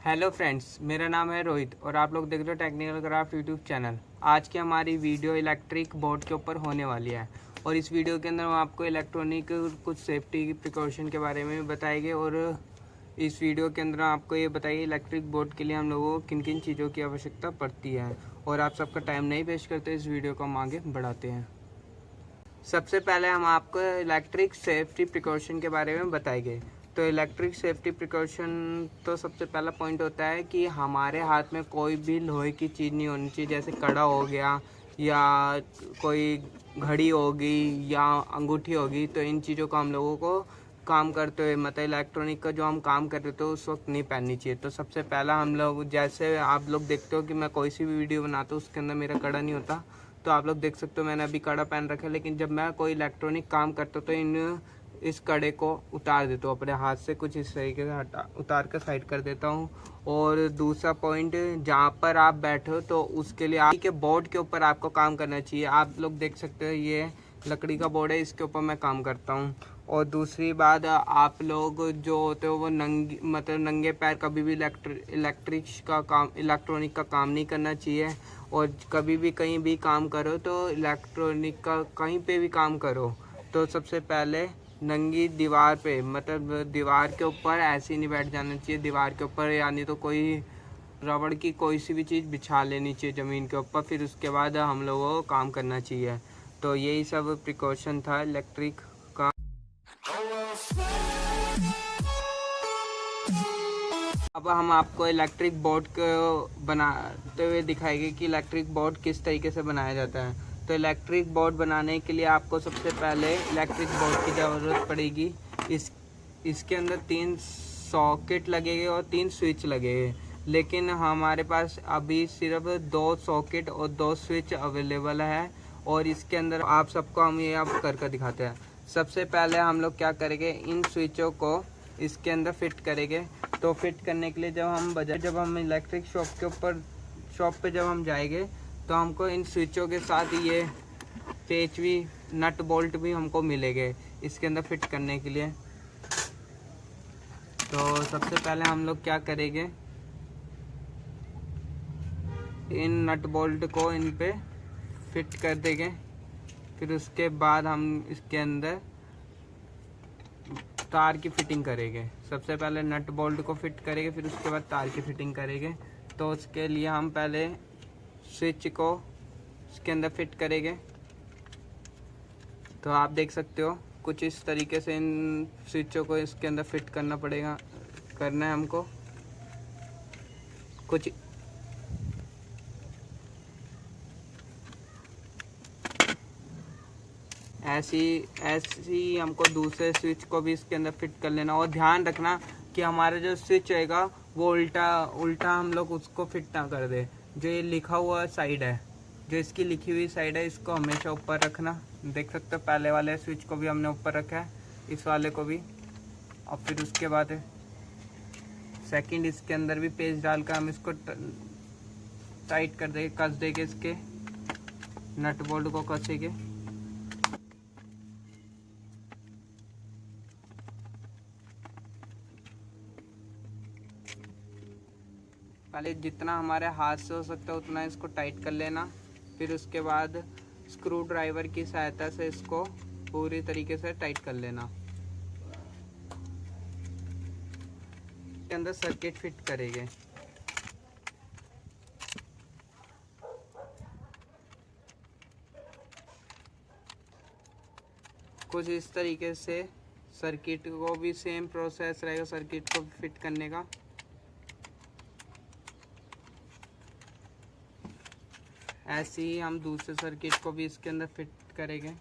Hello friends, मेरा नाम है रोहित और आप लोग देख रहे हो टेक्निकल क्राफ्ट यूट्यूब चैनल। आज की हमारी वीडियो इलेक्ट्रिक बोर्ड के ऊपर होने वाली है और इस वीडियो के अंदर हम आपको इलेक्ट्रॉनिक कुछ सेफ्टी प्रिकॉशन के बारे में बताएंगे। और इस वीडियो के अंदर आपको ये बताइए इलेक्ट्रिक बोर्ड के लिए हम लोगों को किन किन चीज़ों की आवश्यकता पड़ती है। और आप सबका टाइम नहीं वेस्ट करते, इस वीडियो को हम आगे बढ़ाते हैं। सबसे पहले हम आपको इलेक्ट्रिक सेफ्टी प्रिकॉशन के बारे में बताएंगे। तो इलेक्ट्रिक सेफ्टी प्रिकॉशन तो सबसे पहला पॉइंट होता है कि हमारे हाथ में कोई भी लोहे की चीज़ नहीं होनी चाहिए, जैसे कड़ा हो गया या कोई घड़ी होगी या अंगूठी होगी। तो इन चीज़ों को हम लोगों को काम करते हुए मतलब इलेक्ट्रॉनिक का जो हम काम कर रहे थे उस वक्त नहीं पहननी चाहिए। तो सबसे पहला हम लोग, जैसे आप लोग देखते हो कि मैं कोई सी भी वीडियो बनाता हूँ उसके अंदर मेरा कड़ा नहीं होता, तो आप लोग देख सकते हो मैंने अभी कड़ा पहन रखा है। लेकिन जब मैं कोई इलेक्ट्रॉनिक काम करता हूँ तो इस कड़े को उतार देता हूँ अपने हाथ से, कुछ इस तरीके से उतार कर साइड कर देता हूँ। और दूसरा पॉइंट, जहाँ पर आप बैठे हो तो उसके लिए आपके बोर्ड के ऊपर आपको काम करना चाहिए। आप लोग देख सकते हो ये लकड़ी का बोर्ड है, इसके ऊपर मैं काम करता हूँ। और दूसरी बात, आप लोग जो होते हो वो नंगे पैर कभी भी इलेक्ट्रॉनिक का काम नहीं करना चाहिए। और कभी भी कहीं भी काम करो तो इलेक्ट्रॉनिक का कहीं पे भी काम करो तो सबसे पहले नंगी दीवार पे, मतलब दीवार के ऊपर ऐसे ही नहीं बैठ जाना चाहिए। दीवार के ऊपर यानी तो कोई रबड़ की कोई सी भी चीज़ बिछा लेनी चाहिए ज़मीन के ऊपर, फिर उसके बाद हम लोगों को काम करना चाहिए। तो यही सब प्रिकॉशन था इलेक्ट्रिक का। अब हम आपको इलेक्ट्रिक बोर्ड को बनाते हुए दिखाएंगे कि इलेक्ट्रिक बोर्ड किस तरीके से बनाया जाता है। तो इलेक्ट्रिक बोर्ड बनाने के लिए आपको सबसे पहले इलेक्ट्रिक बोर्ड की ज़रूरत पड़ेगी। इसके अंदर 3 सॉकेट लगेंगे और 3 स्विच लगेंगे, लेकिन हमारे पास अभी सिर्फ 2 सॉकेट और 2 स्विच अवेलेबल है। और इसके अंदर आप सबको हम ये अब करके दिखाते हैं। सबसे पहले हम लोग क्या करेंगे, इन स्विचों को इसके अंदर फिट करेंगे। तो फिट करने के लिए जब हम इलेक्ट्रिक शॉप पे जब हम जाएंगे तो हमको इन स्विचों के साथ ये पेच भी, नट बोल्ट भी हमको मिलेंगे इसके अंदर फिट करने के लिए। तो सबसे पहले हम लोग क्या करेंगे, इन नट बोल्ट को इन पे फिट कर देंगे। फिर उसके बाद हम इसके अंदर तार की फिटिंग करेंगे। सबसे पहले नट बोल्ट को फिट करेंगे, फिर उसके बाद तार की फिटिंग करेंगे। तो उसके लिए हम पहले स्विच को इसके अंदर फिट करेंगे। तो आप देख सकते हो कुछ इस तरीके से इन स्विचों को इसके अंदर फिट करना है हमको। कुछ ऐसी हमको दूसरे स्विच को भी इसके अंदर फिट कर लेना। और ध्यान रखना कि हमारा जो स्विच होएगा वो उल्टा हम लोग उसको फिट ना कर दे। जो ये लिखा हुआ साइड है, जो इसकी लिखी हुई साइड है, इसको हमेशा ऊपर रखना। देख सकते हो पहले वाले स्विच को भी हमने ऊपर रखा है, इस वाले को भी। और फिर उसके बाद सेकंड इसके अंदर भी पेज डालकर हम इसको टाइट कर देंगे, कस देंगे, इसके नट बोल्ट को कसेंगे। पहले जितना हमारे हाथ से हो सकता है उतना इसको टाइट कर लेना। फिर उसके बाद स्क्रू ड्राइवर की सहायता से इसको पूरी तरीके से टाइट कर लेना। इसके अंदर सर्किट फिट करेंगे। कुछ इस तरीके से सर्किट को भी सेम प्रोसेस रहेगा सर्किट को फिट करने का। ऐसे ही हम दूसरे सर्किट को भी इसके अंदर फिट करेंगे।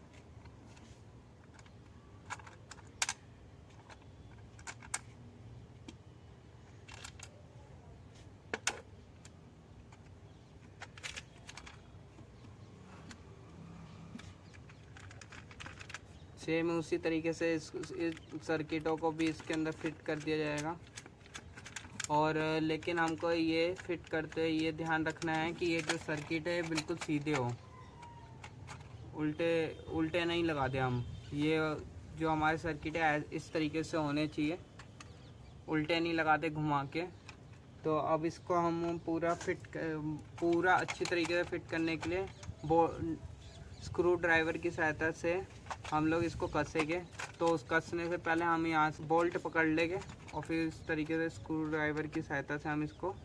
सेम उसी तरीके से इस सर्किटों को भी इसके अंदर फिट कर दिया जाएगा। और लेकिन हमको ये फिट करते हुए ये ध्यान रखना है कि ये जो सर्किट है बिल्कुल सीधे हो, उल्टे नहीं लगा दे हम। ये जो हमारे सर्किट है इस तरीके से होने चाहिए, उल्टे नहीं लगाते घुमा के। तो अब इसको हम पूरा अच्छी तरीके से फिट करने के लिए स्क्रू ड्राइवर की सहायता से हम लोग इसको कसेंगे। तो उस कसने से पहले हम यहाँ से बोल्ट पकड़ लेंगे और फिर इस तरीके से स्क्रू ड्राइवर की सहायता से हम इसको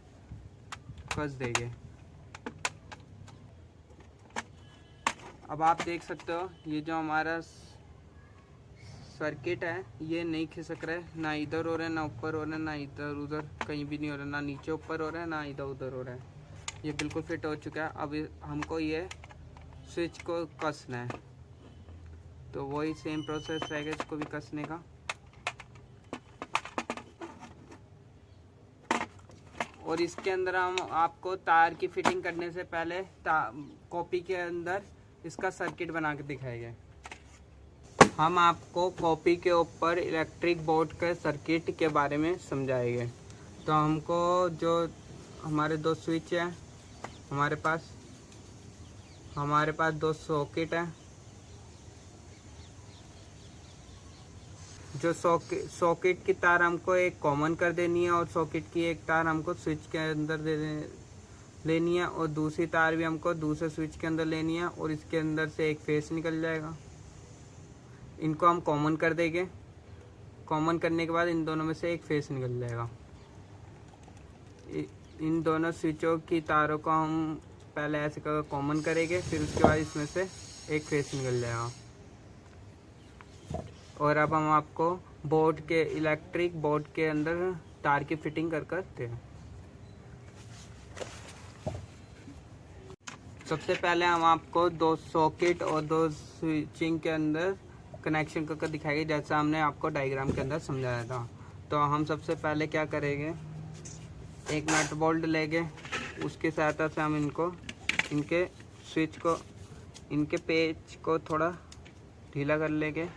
कस देंगे। अब आप देख सकते हो ये जो हमारा सर्किट है ये नहीं खिसक रहा है, ना इधर हो रहा है, ना ऊपर हो रहा है, ना इधर उधर कहीं भी नहीं हो रहा है, ना नीचे ऊपर हो रहा है, ना इधर उधर हो रहा है। ये बिल्कुल फिट हो चुका है। अब हमको ये स्विच को कसना है, तो वही सेम प्रोसेस रहेगा इसको भी कसने का। और इसके अंदर हम आपको तार की फिटिंग करने से पहले कॉपी के अंदर इसका सर्किट बना के दिखाएंगे। हम आपको कॉपी के ऊपर इलेक्ट्रिक बोर्ड के सर्किट के बारे में समझाएंगे। तो हमको जो हमारे दो स्विच हैं, हमारे पास दो सॉकेट हैं। जो सॉकेट की तार हमको एक कॉमन कर देनी है और सॉकेट की एक तार हमको स्विच के अंदर लेनी है और दूसरी तार भी हमको दूसरे स्विच के अंदर लेनी है और इसके अंदर से एक फेस निकल जाएगा। इनको हम कॉमन कर देंगे। कॉमन करने के बाद इन दोनों में से एक फेस निकल जाएगा। इन दोनों स्विचों की तारों को हम पहले ऐसे कर कॉमन करेंगे, फिर उसके बाद इसमें से एक फेस निकल जाएगा। और अब हम आपको इलेक्ट्रिक बोर्ड के अंदर तार की फिटिंग करते हैं। सबसे पहले हम आपको दो सॉकेट और दो स्विचिंग के अंदर कनेक्शन करके दिखाएंगे, जैसा हमने आपको डायग्राम के अंदर समझाया था। तो हम सबसे पहले क्या करेंगे, एक नट बोल्ट लेंगे, उसकी सहायता से हम इनके स्विच को, इनके पेच को थोड़ा ढीला कर लेंगे।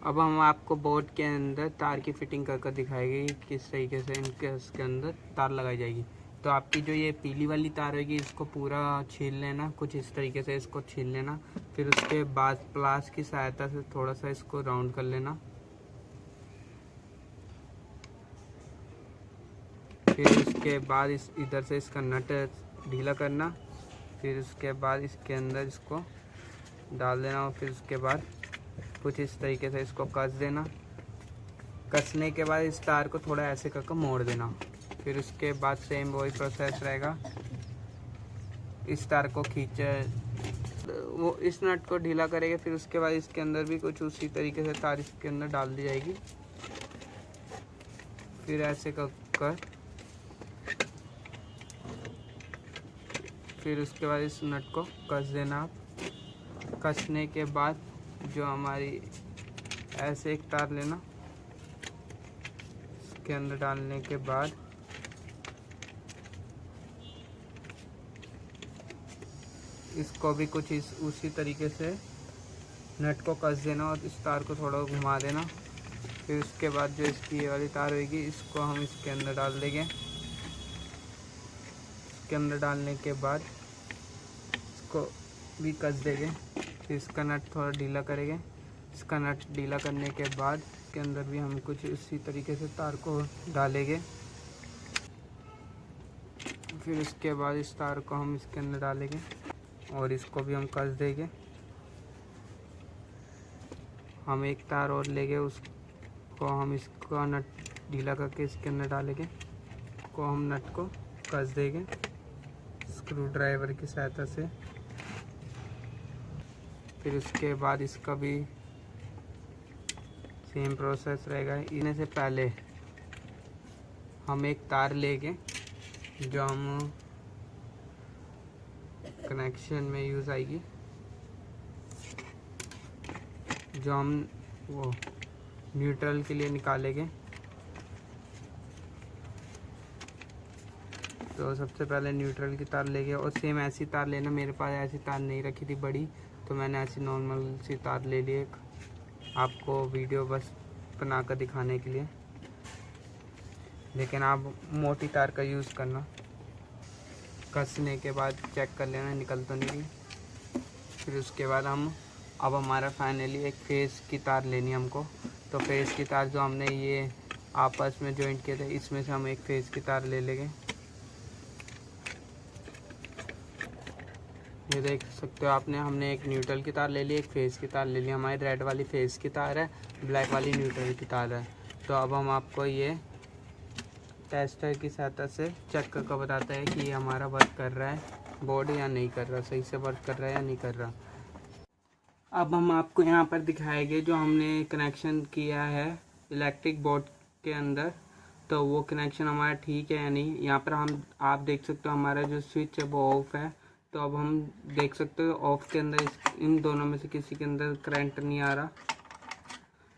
अब हम आपको बोर्ड के अंदर तार की फिटिंग करके दिखाएंगे किस तरीके से इसके अंदर तार लगाई जाएगी। तो आपकी जो ये पीली वाली तार होगी इसको पूरा छील लेना, कुछ इस तरीके से इसको छील लेना। फिर उसके बाद प्लास की सहायता से थोड़ा सा इसको राउंड कर लेना। फिर उसके बाद इधर से इसका नट ढीला करना। फिर उसके बाद इसके अंदर इसको डाल देना और फिर उसके बाद कुछ इस तरीके से इसको कस देना। कसने के बाद इस तार को थोड़ा ऐसे करके मोड़ देना। फिर उसके बाद सेम वही प्रोसेस रहेगा। इस तार को वो इस नट को ढीला करेंगे। फिर उसके बाद इसके अंदर भी कुछ उसी तरीके से तार इसके अंदर डाल दी जाएगी। फिर ऐसे कर फिर उसके बाद इस नट को कस देना आप। कसने के बाद जो हमारी ऐसे एक तार लेना, इसके अंदर डालने के बाद इसको भी कुछ उसी तरीके से नट को कस देना और इस तार को थोड़ा घुमा देना। फिर उसके बाद जो इसकी ये वाली तार होगी इसको हम इसके अंदर डाल देंगे। इसके अंदर डालने के बाद इसको भी कस देंगे। फिर इसका नट थोड़ा ढीला करेंगे। इसका नट ढीला करने के बाद इसके अंदर भी हम कुछ इसी तरीके से तार को डालेंगे। फिर उसके बाद इस तार को हम इसके अंदर डालेंगे और इसको भी हम कस देंगे। हम एक तार और लेंगे, उसको हम इसका नट ढीला करके इसके अंदर डालेंगे। को हम नट को कस देंगे स्क्रू ड्राइवर की सहायता से। फिर उसके बाद इसका भी सेम प्रोसेस रहेगा। इन्हें से पहले हम एक तार लेंगे जो हम कनेक्शन में यूज़ आएगी, जो हम वो न्यूट्रल के लिए निकालेंगे। तो सबसे पहले न्यूट्रल की तार लेंगे और सेम ऐसी तार लेना। मेरे पास ऐसी तार नहीं रखी थी बड़ी, तो मैंने ऐसी नॉर्मल सी तार ले ली एक, आपको वीडियो बस बना कर दिखाने के लिए। लेकिन आप मोटी तार का यूज़ करना। कसने के बाद चेक कर लेना निकल तो नहीं रही। फिर उसके बाद अब हमारा फाइनली एक फेस की तार लेनी है हमको। तो फेस की तार जो हमने ये आपस में जॉइंट किए थे। इसमें से हम एक फेस की तार ले लेंगे। ये देख सकते हो आपने, हमने एक न्यूट्रल की तार ले ली, एक फेस की तार ले ली। हमारी रेड वाली फेस की तार है, ब्लैक वाली न्यूट्रल की तार है। तो अब हम आपको ये टेस्टर की सहायता से चेक करके बताते हैं कि ये हमारा वर्क कर रहा है बोर्ड या नहीं कर रहा, सही से वर्क कर रहा है या नहीं कर रहा। अब हम आपको यहाँ पर दिखाएंगे जो हमने कनेक्शन किया है इलेक्ट्रिक बोर्ड के अंदर, तो वो कनेक्शन हमारा ठीक है या नहीं। यहाँ पर आप देख सकते हो हमारा जो स्विच है वो ऑफ है। तो अब हम देख सकते हो ऑफ के अंदर इन दोनों में से किसी के अंदर करंट नहीं आ रहा।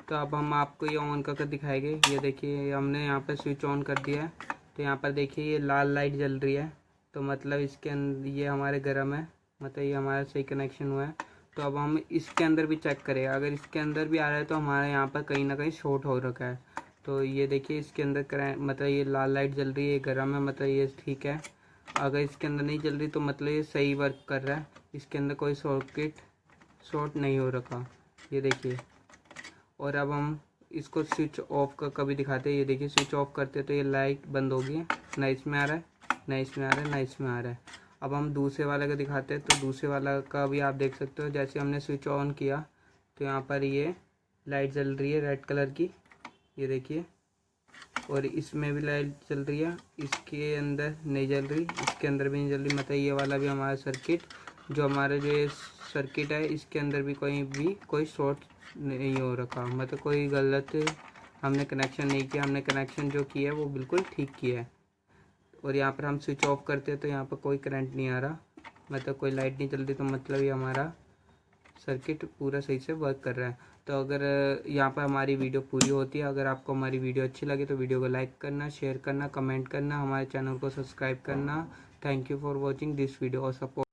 तो अब हम आपको ये ऑन करके दिखाएंगे। ये देखिए हमने यहाँ पर स्विच ऑन कर दिया है। तो यहाँ पर देखिए ये लाल लाइट जल रही है, तो मतलब इसके अंदर ये हमारे गर्म है, मतलब ये हमारा सही कनेक्शन हुआ है। तो अब हम इसके अंदर भी चेक करें, अगर इसके अंदर भी आ रहा है तो हमारे यहाँ पर कहीं ना कहीं शॉर्ट हो रखा है। तो ये देखिए इसके अंदर करंट, मतलब ये लाल लाइट जल रही है, ये गर्म है, मतलब ये ठीक है। अगर इसके अंदर नहीं जल रही तो मतलब ये सही वर्क कर रहा है, इसके अंदर कोई शॉर्ट नहीं हो रखा। ये देखिए। और अब हम इसको स्विच ऑफ का कभी दिखाते हैं। ये देखिए स्विच ऑफ करते तो ये लाइट बंद होगी, ना इसमें आ रहा है, ना इसमें आ रहा है, ना इसमें आ रहा है। अब हम दूसरे वाले का दिखाते हैं, तो दूसरे वाला का भी आप देख सकते हो। जैसे हमने स्विच ऑन किया तो यहाँ पर ये लाइट जल रही है रेड कलर की, ये देखिए। और इसमें भी लाइट जल रही है, इसके अंदर नहीं जल रही, इसके अंदर भी नहीं जल रही। मतलब ये वाला भी हमारा सर्किट, जो हमारा जो ये सर्किट है इसके अंदर भी कोई शॉर्ट नहीं हो रखा, मतलब कोई गलत हमने कनेक्शन नहीं किया। हमने कनेक्शन जो किया है वो बिल्कुल ठीक किया है। और यहाँ पर हम स्विच ऑफ करते हैं तो यहाँ पर कोई करंट नहीं आ रहा, मतलब कोई लाइट नहीं चल रही, तो मतलब ये हमारा सर्किट पूरा सही से वर्क कर रहा है। तो अगर यहाँ पर हमारी वीडियो पूरी होती है, अगर आपको हमारी वीडियो अच्छी लगे तो वीडियो को लाइक करना, शेयर करना, कमेंट करना, हमारे चैनल को सब्सक्राइब करना। Thank you for watching this video और सपोर्ट।